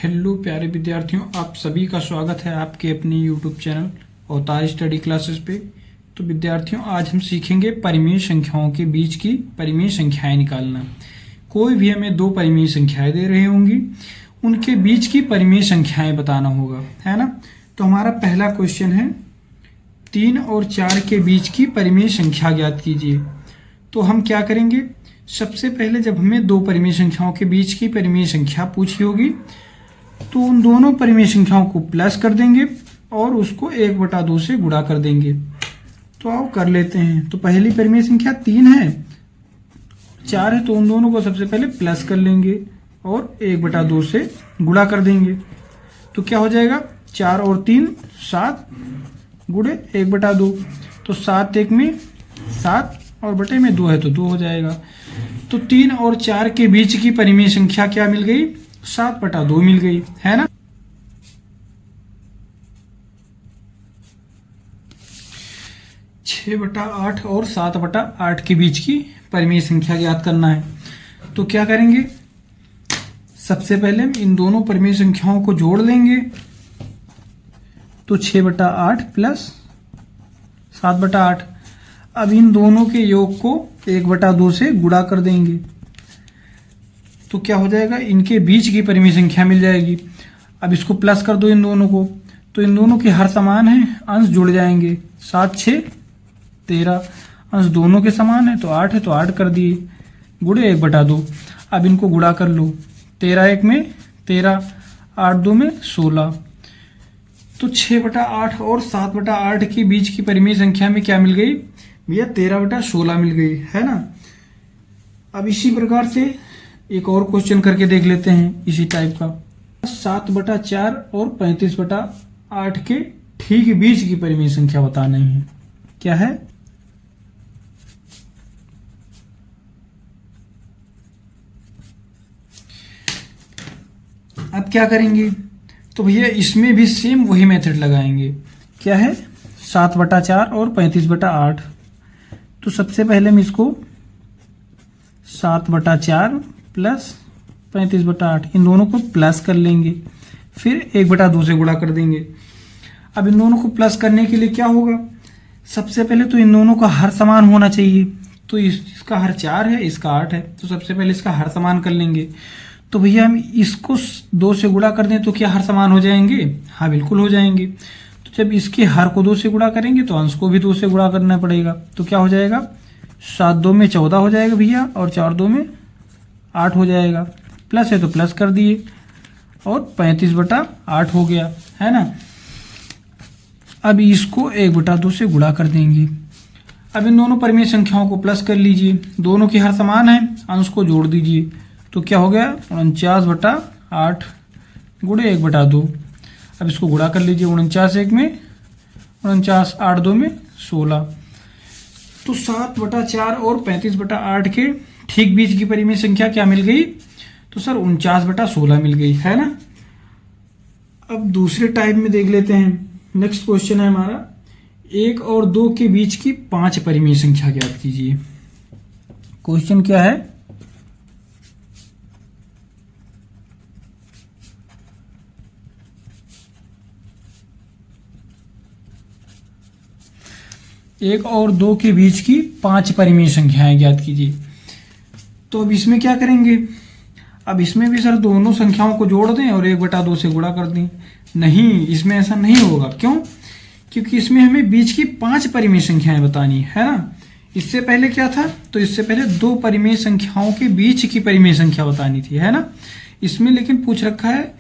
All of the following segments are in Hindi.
हेलो प्यारे विद्यार्थियों, आप सभी का स्वागत है आपके अपने यूट्यूब चैनल अवतार स्टडी क्लासेस पे। तो विद्यार्थियों, आज हम सीखेंगे परिमेय संख्याओं के बीच की परिमेय संख्याएं निकालना। कोई भी हमें दो परिमेय संख्याएं दे रही होंगी, उनके बीच की परिमेय संख्याएं बताना होगा, है ना। तो हमारा पहला क्वेश्चन है 3 और 4 के बीच की परिमेय संख्या ज्ञात कीजिए। तो हम क्या करेंगे, सबसे पहले जब हमें दो परिमेय संख्याओं के बीच की परिमेय संख्या पूछी होगी तो उन दोनों परिमेय संख्याओं को प्लस कर देंगे और उसको 1/2 से गुणा कर देंगे। तो आओ कर लेते हैं। तो पहली परिमेय संख्या 3 है, 4 है, तो उन दोनों को सबसे पहले प्लस कर लेंगे और 1/2 से गुणा कर देंगे। तो क्या हो जाएगा, 4 और 3 7 गुणे 1/2। तो 7 1 में 7 और बटे में 2 है तो 2 हो जाएगा। तो 3 और 4 के बीच की परिमेय संख्या क्या मिल गई, 7/2 मिल गई, है ना। छः बटा आठ और 7/8 के बीच की परिमेय संख्या ज्ञात करना है। तो क्या करेंगे, सबसे पहले हम इन दोनों परिमेय संख्याओं को जोड़ लेंगे। तो 6/8 प्लस 7/8। अब इन दोनों के योग को 1/2 से गुणा कर देंगे। तो क्या हो जाएगा, इनके बीच की परिमेय संख्या मिल जाएगी। अब इसको प्लस कर दो इन दोनों को, तो इन दोनों के हर समान है, अंश जुड़ जाएंगे। 7 6 13, अंश दोनों के समान है तो 8 है तो 8 कर दिए, गुणे 1/2। अब इनको गुणा कर लो, 13 1 में 13, 8 2 में 16। तो 6/8 और 7/8 के बीच की परिमेय संख्या में क्या मिल गई भैया, 13/16 मिल गई, है ना। अब इसी प्रकार से एक और क्वेश्चन करके देख लेते हैं इसी टाइप का। 7/4 और 35/8 के ठीक बीच की परिमेय संख्या बतानी है। क्या है, अब क्या करेंगे, तो भैया इसमें भी सेम वही मेथड लगाएंगे। क्या है, 7/4 और 35/8। तो सबसे पहले हम इसको 7/4 प्लस 35/8 इन दोनों को प्लस कर लेंगे, फिर 1/2 से गुणा कर देंगे। अब इन दोनों को प्लस करने के लिए क्या होगा, सबसे पहले तो इन दोनों का हर समान होना चाहिए। तो इसका हर 4 है, इसका 8 है, तो सबसे पहले इसका हर समान कर लेंगे। तो भैया हम इसको 2 से गुणा कर दें तो क्या हर समान हो जाएंगे, हाँ बिल्कुल हो जाएंगे। तो जब इसके हर को 2 से गुणा करेंगे तो अंश को भी 2 से गुणा करना पड़ेगा। तो क्या हो जाएगा, 7 2 में 14 हो जाएगा भैया, और 4 2 में 8 हो जाएगा। प्लस है तो प्लस कर दिए और 35/8 हो गया, है ना। अब इसको 1/2 से गुणा कर देंगे। अब इन दोनों परिमेय संख्याओं को प्लस कर लीजिए, दोनों के हर समान है, अंश को जोड़ दीजिए। तो क्या हो गया, 49/8 गुणे 1/2। अब इसको गुणा कर लीजिए, 49 1 में 49, 8 2 में 16। तो 7/4 और 35/8 के ठीक बीच की परिमेय संख्या क्या मिल गई, तो सर 49/16 मिल गई, है ना। अब दूसरे टाइप में देख लेते हैं। नेक्स्ट क्वेश्चन है हमारा 1 और 2 के बीच की 5 परिमेय संख्या ज्ञात कीजिए। क्वेश्चन क्या है, एक और 2 के बीच की 5 परिमेय संख्याएं ज्ञात कीजिए। तो अब इसमें क्या करेंगे, अब इसमें भी सर दोनों संख्याओं को जोड़ दें और 1/2 से गुणा कर दें। नहीं, इसमें ऐसा नहीं होगा। क्यों, क्योंकि इसमें हमें बीच की 5 परिमेय संख्याएं बतानी है ना। इससे पहले क्या था, तो इससे पहले 2 परिमेय संख्याओं के बीच की परिमेय संख्या बतानी थी, है ना। इसमें लेकिन पूछ रखा है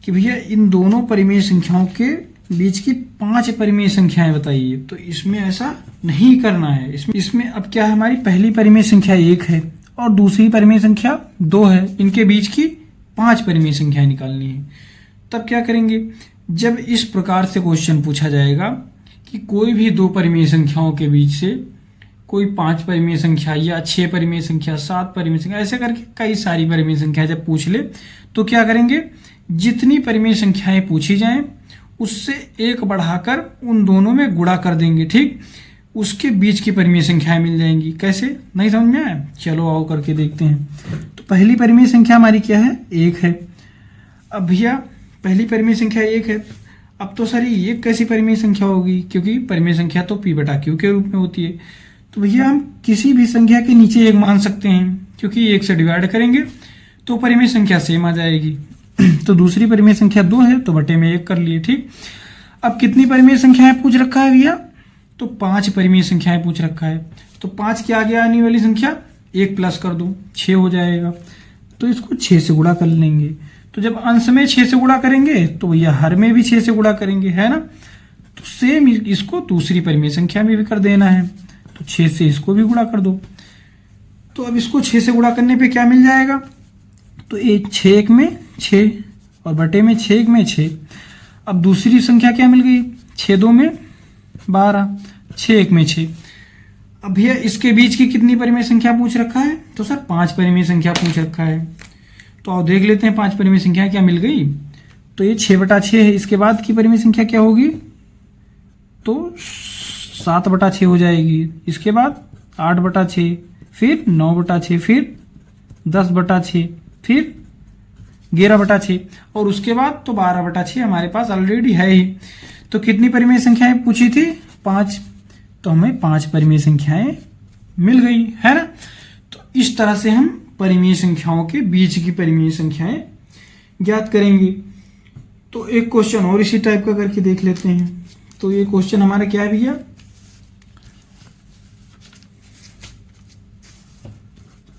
कि भैया इन दोनों परिमेय संख्याओं के बीच की 5 परिमेय संख्याएं बताइए। तो इसमें ऐसा नहीं करना है। इसमें अब क्या है, हमारी पहली परिमेय संख्या 1 है और दूसरी परिमेय संख्या 2 है, इनके बीच की 5 परिमेय संख्याएं निकालनी है। तब क्या करेंगे, जब इस प्रकार से क्वेश्चन पूछा जाएगा कि कोई भी 2 परिमेय संख्याओं के बीच से कोई 5 परिमेय संख्या या 6 परिमेय संख्या, 7 परिमेय संख्या, ऐसे करके कई सारी परिमेय संख्या जब पूछ ले तो क्या करेंगे, जितनी परिमेय संख्याएं पूछी जाएं उससे 1 बढ़ाकर उन दोनों में गुणा कर देंगे, ठीक। उसके बीच की परिमेय संख्याएं मिल जाएंगी। कैसे, नहीं समझ में आया, चलो आओ करके देखते हैं। तो पहली परिमेय संख्या हमारी क्या है, 1 है। अब भैया पहली परिमेय संख्या 1 है। अब तो सर ये कैसी परिमेय संख्या होगी, क्योंकि परिमेय संख्या तो p बटा q के रूप में होती है। तो भैया हम किसी भी संख्या के नीचे 1 मान सकते हैं, क्योंकि 1 से डिवाइड करेंगे तो परिमेय संख्या सेम आ जाएगी। तो दूसरी परिमेय संख्या 2 है, तो बटे में 1 कर लिए। ठीक, अब कितनी परिमेय संख्याएं पूछ रखा है भैया, तो 5 परिमेय संख्याएं पूछ रखा है। तो 5 के आगे आने वाली संख्या 1 प्लस कर दो, 6 हो जाएगा। तो इसको 6 से गुणा कर लेंगे। तो जब अंश में 6 से गुणा करेंगे तो भैया हर में भी 6 से गुणा करेंगे, है ना। तो सेम इसको दूसरी परिमेय संख्या में भी कर देना है। तो 6 से इसको भी गुणा कर दो। तो अब इसको 6 से गुणा करने पे क्या मिल जाएगा, तो 6 1 में 6 और बटे में 6 1 में 6। अब दूसरी संख्या क्या मिल गई, 6 2 में 12, 6 1 में 6। अब भैया इसके बीच की कितनी परिमेय संख्या पूछ रखा है, तो सर 5 परिमेय संख्या पूछ रखा है। तो आप देख लेते हैं 5 परिमेय संख्या क्या मिल गई। तो ये 6 बटा 6 है। इसके बाद की परिमेय संख्या क्या होगी, तो 7 बटा 6 हो जाएगी। इसके बाद 8 बटा 6, फिर 9 बटा 6, फिर 10 बटा 6, फिर 11 बटा 6 और उसके बाद तो 12 बटा 6 हमारे पास ऑलरेडी है ही। तो कितनी परिमेय संख्याएं पूछी थी, 5। तो हमें 5 परिमेय संख्याएं मिल गई, है ना। तो इस तरह से हम परिमेय संख्याओं के बीच की परिमेय संख्याएं ज्ञात करेंगे। तो एक क्वेश्चन और इसी टाइप का करके देख लेते हैं। तो ये क्वेश्चन हमारा क्या है भैया,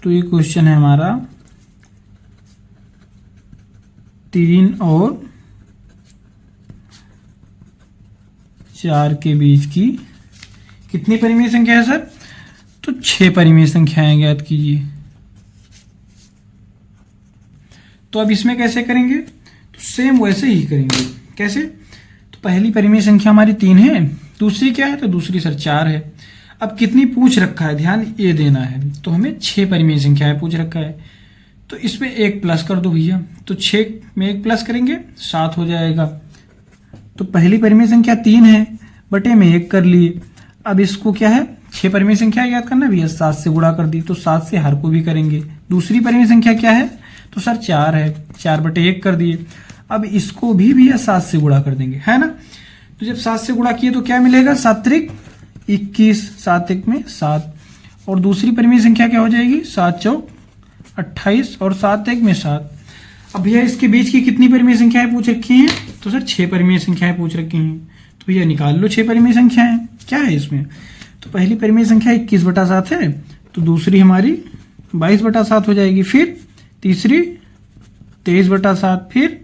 तो ये क्वेश्चन है हमारा 3 और 4 के बीच की कितनी परिमेय संख्या है सर, तो 6 परिमेय संख्याएं ज्ञात कीजिए। तो अब इसमें कैसे करेंगे, तो सेम वैसे ही करेंगे। कैसे, तो पहली परिमेय संख्या हमारी 3 है, दूसरी क्या है, तो दूसरी सर 4 है। अब कितनी पूछ रखा है, ध्यान ये देना है। तो हमें 6 परिमेय संख्याएं पूछ रखा है, तो इसमें 1 प्लस कर दो भैया। तो 6 में 1 प्लस करेंगे 7 हो जाएगा। तो पहली परिमेय संख्या 3 है, बटे में 1 कर लिए। अब इसको क्या है, 6 परिमेय संख्या याद करना भैया, 7 से गुणा कर दी। तो 7 से हर को भी करेंगे। दूसरी परिमेय संख्या क्या है, तो सर 4 है, 4 बटे 1 कर दिए। अब इसको भी भैया 7 से गुणा कर देंगे, है ना। तो जब 7 से गुणा किए तो क्या मिलेगा, 7 त्रिक 21, 7 1 में 7। और दूसरी परिमेय संख्या क्या हो जाएगी, 7 चौक 28 और 7 1 में 7। अब भैया इसके बीच की कितनी परिमेय संख्याएं पूछ रखी हैं, तो सर 6 परिमेय संख्याएं पूछ रखी हैं। तो भैया निकाल लो 6 परिमेय संख्याएं क्या है इसमें। तो पहली परिमेय संख्या 21 बटा 7 है, तो दूसरी हमारी 22 बटा 7 हो जाएगी। फिर तीसरी 23 बटा 7, फिर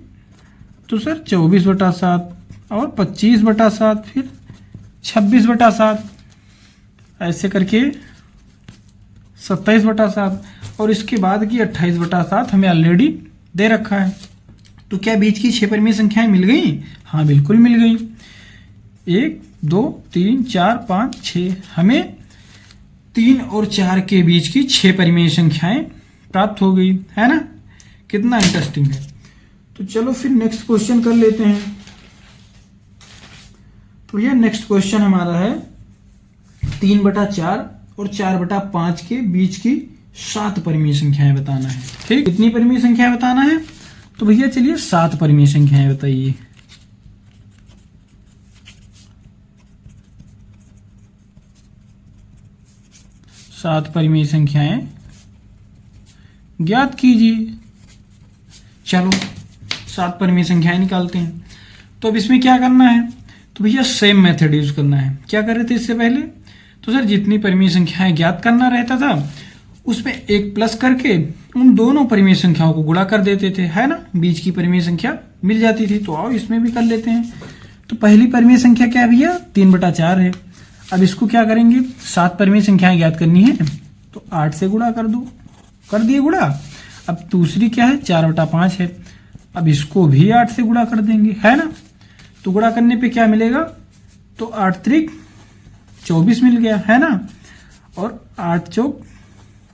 तो सर 24 बटा 7 और 25 बटा 7, फिर 26 बटा 7, ऐसे करके 27 बटा 7 और इसके बाद की 28 बटा 7 हमें ऑलरेडी दे रखा है। तो क्या बीच की 6 परिमेय संख्याएं मिल गई, हाँ बिल्कुल मिल गई। 1 2 3 4 5 6, हमें 3 और 4 के बीच की 6 परिमेय संख्याएं प्राप्त हो गई, है ना। कितना इंटरेस्टिंग है। तो चलो फिर नेक्स्ट क्वेश्चन कर लेते हैं। तो यह नेक्स्ट क्वेश्चन हमारा है 3 बटा 4 और 4 बटा 5 के बीच की 7 परिमेय संख्याएं बताना है। ठीक, कितनी परिमेय संख्याएं बताना है, तो भैया चलिए 7 परिमेय संख्याएं बताइए। सात परिमेय संख्याएं ज्ञात कीजिए। चलो 7 परिमेय संख्याएं निकालते हैं। तो अब इसमें क्या करना है, तो भैया सेम मेथड यूज करना है। क्या कर रहे थे इससे पहले, तो सर जितनी परिमेय संख्याएं ज्ञात करना रहता था उसमें 1 प्लस करके उन दोनों परिमेय संख्याओं को गुणा कर देते थे, है ना। बीच की परिमेय संख्या मिल जाती थी। तो आओ इसमें भी कर लेते हैं। तो पहली परिमेय संख्या क्या है भैया, 3 बटा 4 है। अब इसको क्या करेंगे, 7 परिमेय संख्याएं ज्ञात करनी है, तो 8 से गुणा कर दो, कर दिए गुणा। अब दूसरी क्या है, 4 बटा 5 है। अब इसको भी 8 से गुणा कर देंगे, है ना। तो गुणा करने पे क्या मिलेगा, तो 8 त्रिक 24 मिल गया, है ना। और 8 चौक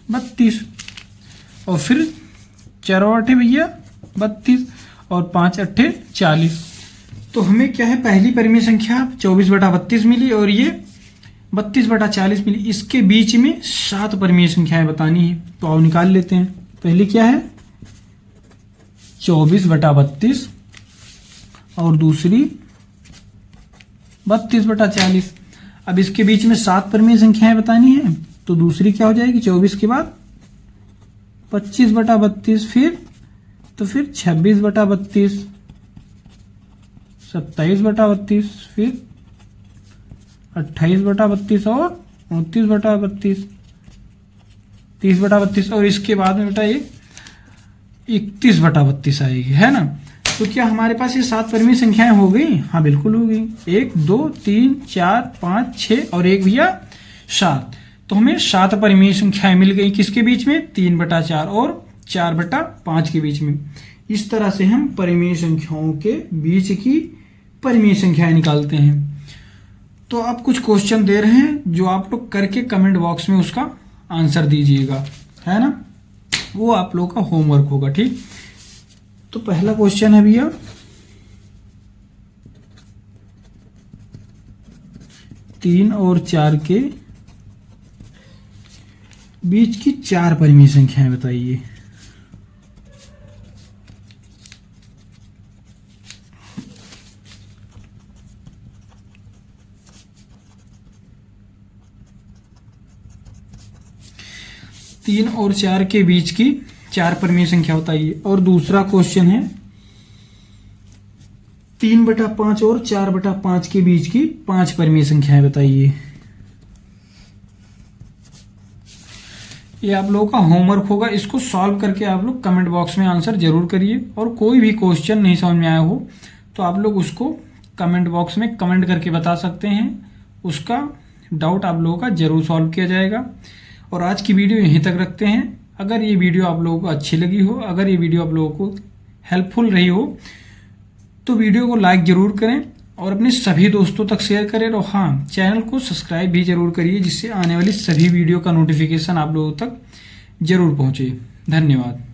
32 और फिर 4 8 भैया 32 और 5 8 40। तो हमें क्या है, पहली परिमेय संख्या 24 बटा 32 मिली और ये 32 बटा 40 मिली। इसके बीच में 7 परिमेय संख्याएं बतानी है। तो आओ निकाल लेते हैं। पहली क्या है, 24 बटा 32 और दूसरी 32/40। अब इसके बीच में 7 परिमेय संख्याएं बतानी है, तो दूसरी क्या हो जाएगी 24 के बाद 25/32, फिर 26/32, 27/32, फिर 28/32 और 29/32, 30/32 और इसके बाद में बेटा ये 31/32 आएगी, है ना। तो क्या हमारे पास ये 7 परिमेय संख्याएं हो गई? हाँ बिल्कुल हो गई। 1 2 3 4 5 6 और एक भैया 7। तो हमें 7 परिमेय संख्याएं मिल गई, किसके बीच में? 3/4 और 4/5 के बीच में। इस तरह से हम परिमेय संख्याओं के बीच की परिमेय संख्याएं निकालते हैं। तो आप कुछ क्वेश्चन दे रहे हैं जो आप लोग करके कमेंट बॉक्स में उसका आंसर दीजिएगा, है ना। वो आप लोग का होमवर्क होगा, ठीक। तो पहला क्वेश्चन है भैया, 3 और 4 के बीच की 4 परिमेय संख्याएं बताइए। तीन और 4 के बीच की 4 परिमेय संख्या बताइए। और दूसरा क्वेश्चन है 3/5 और 4/5 के बीच की 5 परिमेय संख्याएं बताइए। ये आप लोगों का होमवर्क होगा, इसको सॉल्व करके आप लोग कमेंट बॉक्स में आंसर जरूर करिए। और कोई भी क्वेश्चन नहीं समझ में आया हो तो आप लोग उसको कमेंट बॉक्स में कमेंट करके बता सकते हैं, उसका डाउट आप लोगों का जरूर सॉल्व किया जाएगा। और आज की वीडियो यहीं तक रखते हैं। अगर ये वीडियो आप लोगों को अच्छी लगी हो, अगर ये वीडियो आप लोगों को हेल्पफुल रही हो, तो वीडियो को लाइक जरूर करें और अपने सभी दोस्तों तक शेयर करें। और हाँ, चैनल को सब्सक्राइब भी जरूर करिए, जिससे आने वाली सभी वीडियो का नोटिफिकेशन आप लोगों तक जरूर पहुंचे। धन्यवाद।